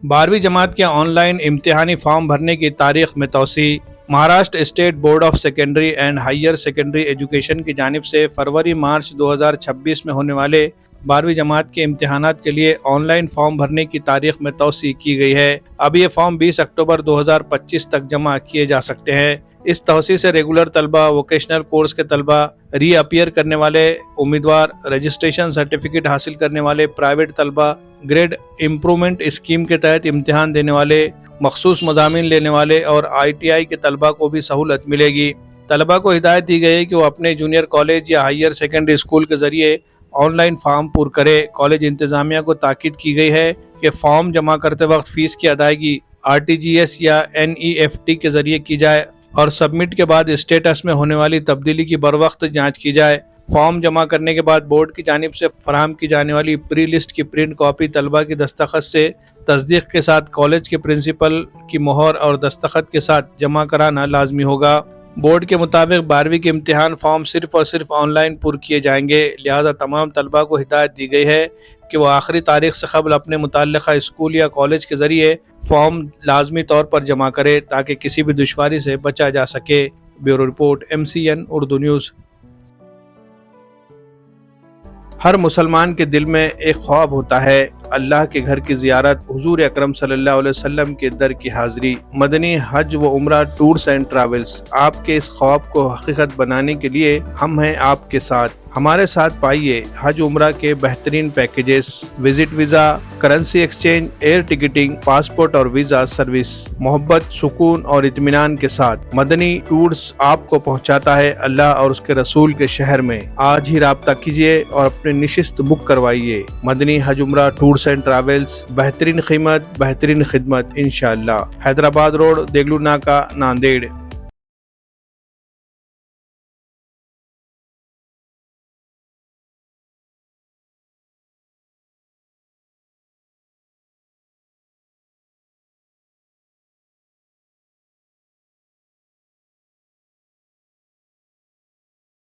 12ویں جماعت کے on line امتحانی form بھرنے کی تاریخ میں توسیع۔ Maharashtra state board of secondary and higher secondary education کی جانب سے فروری مارچ 2026 میں ہونے والے 12ویں جماعت کے امتحانات کے لیے آن لائن فارم بھرنے کی تاریخ میں توسیع کی گئی ہے۔ اب یہ فارم 20 اکتوبر 2025 تک جمع کیے جا سکتے ہیں۔ اس توسیع سے ریگولر طلبہ، ووکیشنل کورس کے طلبہ، ری اپیئر کرنے والے امیدوار، رجسٹریشن سرٹیفکیٹ حاصل کرنے والے پرائیویٹ طلبہ، گریڈ امپرومنٹ اسکیم کے تحت امتحان دینے والے، مخصوص مضامین لینے والے اور ITI کے طلبہ کو بھی سہولت ملے گی۔ طلبہ کو ہدایت دی گئی ہے کہ وہ اپنے جونیئر کالج یا ہائر سیکنڈری اسکول کے ذریعے آن لائن فارم پر کرے۔ کالج انتظامیہ کو تاکید کی گئی ہے کہ فارم جمع کرتے وقت فیس کی ادائیگی RTGS یا NEFT کے ذریعے کی جائے اور سبمٹ کے بعد اسٹیٹس میں ہونے والی تبدیلی کی بروقت جانچ کی جائے۔ فارم جمع کرنے کے بعد بورڈ کی جانب سے فراہم کی جانے والی پری لسٹ کی پرنٹ کاپی طلبہ کی دستخط سے تصدیق کے ساتھ کالج کے پرنسپل کی مہر اور دستخط کے ساتھ جمع کرانا لازمی ہوگا۔ بورڈ کے مطابق 12ویں کے امتحان فارم صرف اور صرف آن لائن پر کیے جائیں گے، لہذا تمام طلبہ کو ہدایت دی گئی ہے کہ وہ آخری تاریخ سے قبل اپنے متعلقہ اسکول یا کالج کے ذریعے فارم لازمی طور پر جمع کرے تاکہ کسی بھی دشواری سے بچا جا سکے۔ Bureau report MCN Urdu news. ہر مسلمان کے دل میں ایک خواب ہوتا ہے، اللہ کے گھر کی زیارت، حضور اکرم صلی اللہ علیہ وسلم کے در کی حاضری۔ مدنی حج و عمرہ ٹورز اینڈ ٹریولز آپ کے اس خواب کو حقیقت بنانے کے لیے ہم ہیں آپ کے ساتھ۔ ہمارے ساتھ پائیے حج عمرہ کے بہترین packages, visit visa, currency exchange, air ticketing, passport اور ویزا سروس، محبت، سکون اور اطمینان کے ساتھ مدنی ٹورز آپ کو پہنچاتا ہے اللہ اور اس کے رسول کے شہر میں۔ آج ہی رابطہ کیجیے اور اپنی نشست بک کروائیے۔ مدنی حج عمرہ ٹورز اینڈ ٹریولز، بہترین قیمت، بہترین خدمت انشاءاللہ۔ حیدرآباد روڈ، دیگلو ناکا، ناندیڑ۔